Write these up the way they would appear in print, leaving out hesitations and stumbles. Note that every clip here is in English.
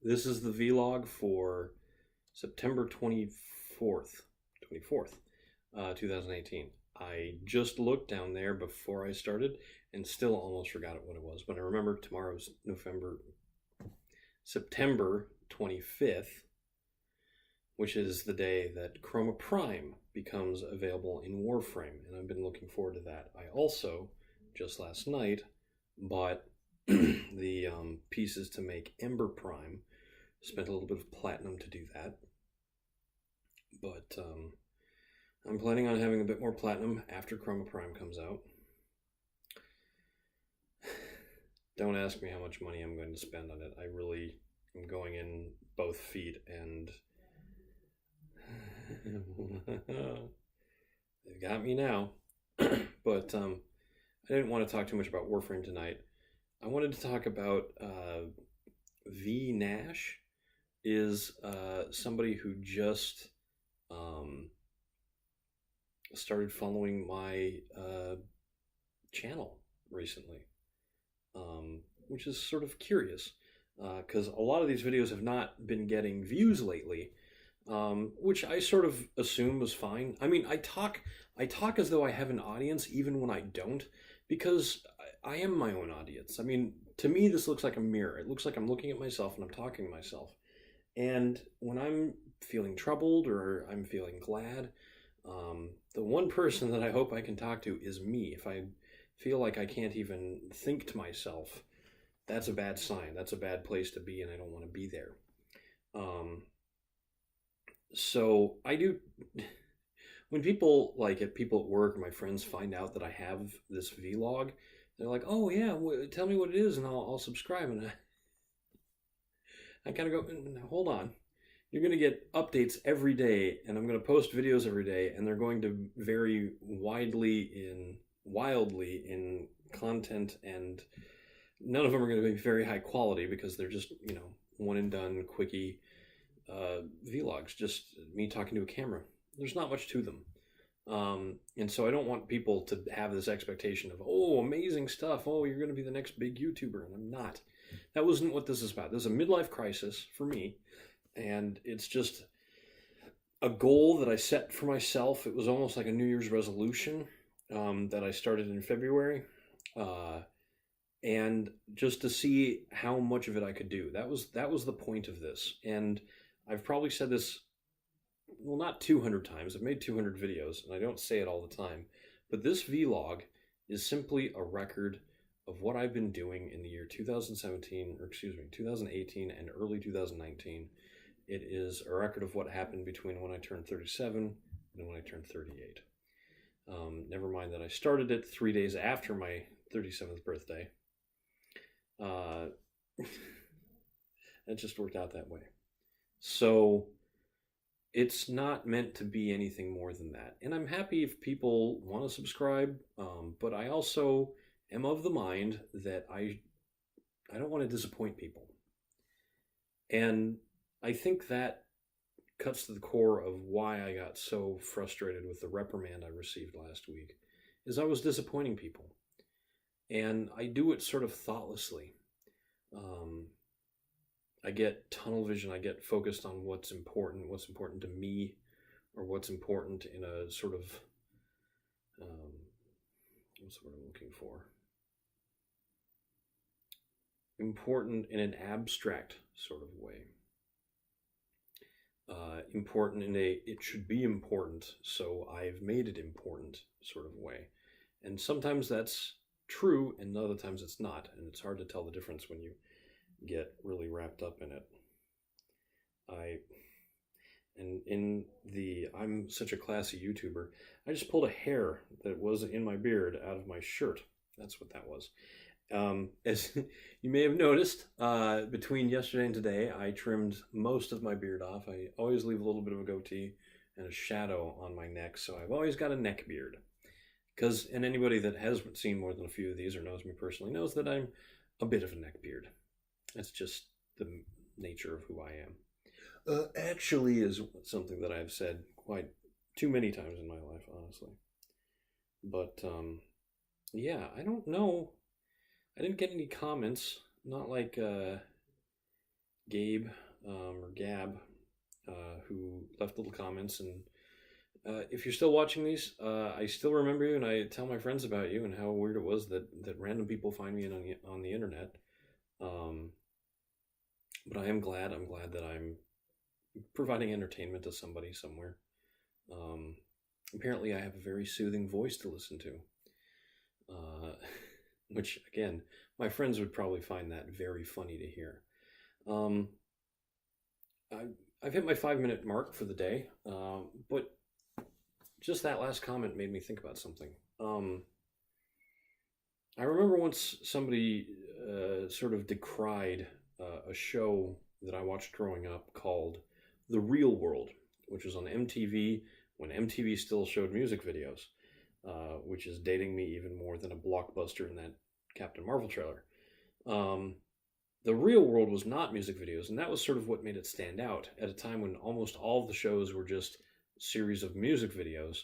This is the vlog for September 24th, 2018. I just looked down there before I started and still almost forgot what it was, but I remember tomorrow's September 25th, which is the day that Chroma Prime becomes available in Warframe, and I've been looking forward to that. I also, just last night, bought the pieces to make Ember Prime. Spent a little bit of platinum to do that, but I'm planning on having a bit more platinum after Chroma Prime comes out. Don't ask me how much money I'm going to spend on it. I really am going in both feet, and they've got me now. But I didn't want to talk too much about Warframe tonight. I wanted to talk about V Nash is somebody who just started following my channel recently, which is sort of curious because a lot of these videos have not been getting views lately, which I sort of assume was fine. I mean, I talk as though I have an audience even when I don't, because I am my own audience. I mean, to me, this looks like a mirror. It looks like I'm looking at myself and I'm talking to myself. And when I'm feeling troubled or I'm feeling glad, the one person that I hope I can talk to is me. If I feel like I can't even think to myself, that's a bad sign. That's a bad place to be, and I don't want to be there. So I do, when people people at work or my friends find out that I have this vlog, they're like, "Oh yeah, tell me what it is and I'll subscribe." And I kind of go, "Hold on. You're going to get updates every day, and I'm going to post videos every day, and they're going to vary wildly in content, and none of them are going to be very high quality because they're just, one and done quickie vlogs, just me talking to a camera. There's not much to them. And so I don't want people to have this expectation of, oh, amazing stuff. Oh, you're going to be the next big YouTuber. And I'm not. That wasn't what this is about. This is a midlife crisis for me. And it's just a goal that I set for myself. It was almost like a New Year's resolution that I started in February. And just to see how much of it I could do. That was the point of this. And I've probably said this, well, not 200 times. I've made 200 videos, and I don't say it all the time. But this vlog is simply a record of what I've been doing in the year 2018 and early 2019. It is a record of what happened between when I turned 37 and when I turned 38. Never mind that I started it 3 days after my 37th birthday. It just worked out that way. So it's not meant to be anything more than that. And I'm happy if people want to subscribe, but I also am of the mind that I don't want to disappoint people. And I think that cuts to the core of why I got so frustrated with the reprimand I received last week, is I was disappointing people. And I do it sort of thoughtlessly. I get tunnel vision. I get focused on what's important to me, or what's important in a sort of, what's the word I'm looking for? Important in an abstract sort of way. Important in a, it should be important, so I've made it important sort of way. And sometimes that's true, and other times it's not, and it's hard to tell the difference when you get really wrapped up in it. I'm such a classy YouTuber, I just pulled a hair that was in my beard out of my shirt. That's what that was. As you may have noticed, between yesterday and today, I trimmed most of my beard off. I always leave a little bit of a goatee and a shadow on my neck, so I've always got a neck beard. And anybody that has seen more than a few of these or knows me personally knows that I'm a bit of a neck beard. That's just the nature of who I am. Actually is something that I've said quite too many times in my life, honestly. But, yeah, I don't know. I didn't get any comments. Not like Gabe or Gab, who left little comments. And if you're still watching these, I still remember you, and I tell my friends about you and how weird it was that random people find me on the internet. Um, but I am glad. I'm glad that I'm providing entertainment to somebody somewhere. Um, Apparently, I have a very soothing voice to listen to, which again, my friends would probably find that very funny to hear. Um, I, I've hit my 5 minute mark for the day, but just that last comment made me think about something. I remember once somebody sort of decried a show that I watched growing up called The Real World, which was on MTV when MTV still showed music videos, which is dating me even more than a blockbuster in that Captain Marvel trailer. Um, the Real World was not music videos, and that was sort of what made it stand out at a time when almost all of the shows were just series of music videos.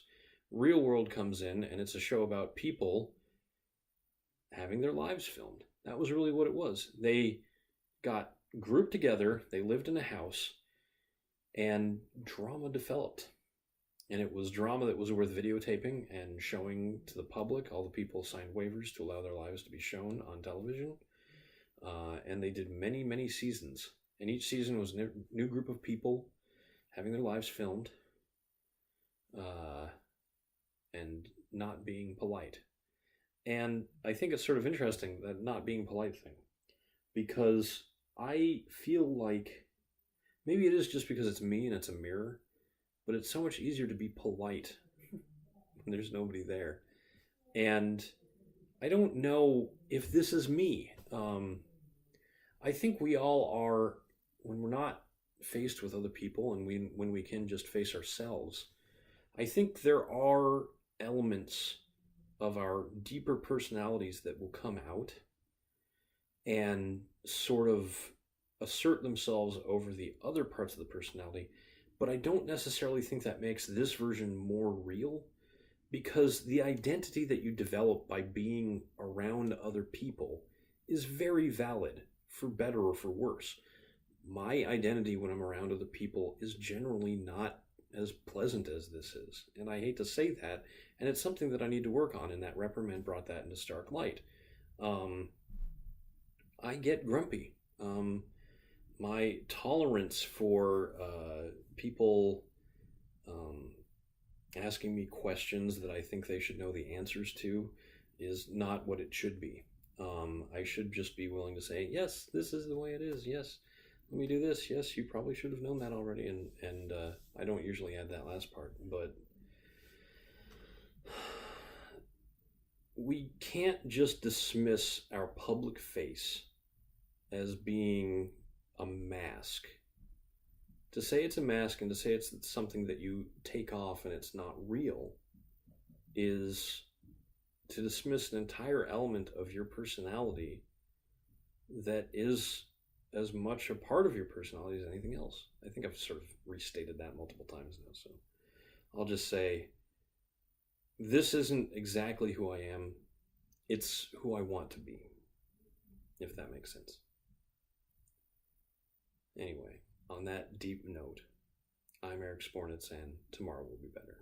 Real World comes in, and it's a show about people having their lives filmed. That was really what it was. They got grouped together, they lived in a house, and drama developed. And it was drama that was worth videotaping and showing to the public. All the people signed waivers to allow their lives to be shown on television. And they did many, many seasons. And each season was a new group of people having their lives filmed and not being polite. And I think it's sort of interesting, that not being polite thing, because I feel like maybe it is just because it's me and it's a mirror, but it's so much easier to be polite when there's nobody there. And I don't know if this is me. I think we all are, when we're not faced with other people and when we can just face ourselves. I think there are elements of our deeper personalities that will come out and sort of assert themselves over the other parts of the personality. But I don't necessarily think that makes this version more real, because the identity that you develop by being around other people is very valid, for better or for worse. My identity when I'm around other people is generally not as pleasant as this is. And I hate to say that, and it's something that I need to work on, and that reprimand brought that into stark light. I get grumpy. My tolerance for people asking me questions that I think they should know the answers to is not what it should be. I should just be willing to say, yes, this is the way it is. Yes, let me do this. Yes, you probably should have known that already. And I don't usually add that last part, but we can't just dismiss our public face as being a mask. To say it's a mask and to say it's something that you take off and it's not real is to dismiss an entire element of your personality that is as much a part of your personality as anything else. I think I've sort of restated that multiple times now, so I'll just say this isn't exactly who I am. It's who I want to be, if that makes sense. Anyway, on that deep note, I'm Eric Spornitz, and tomorrow will be better.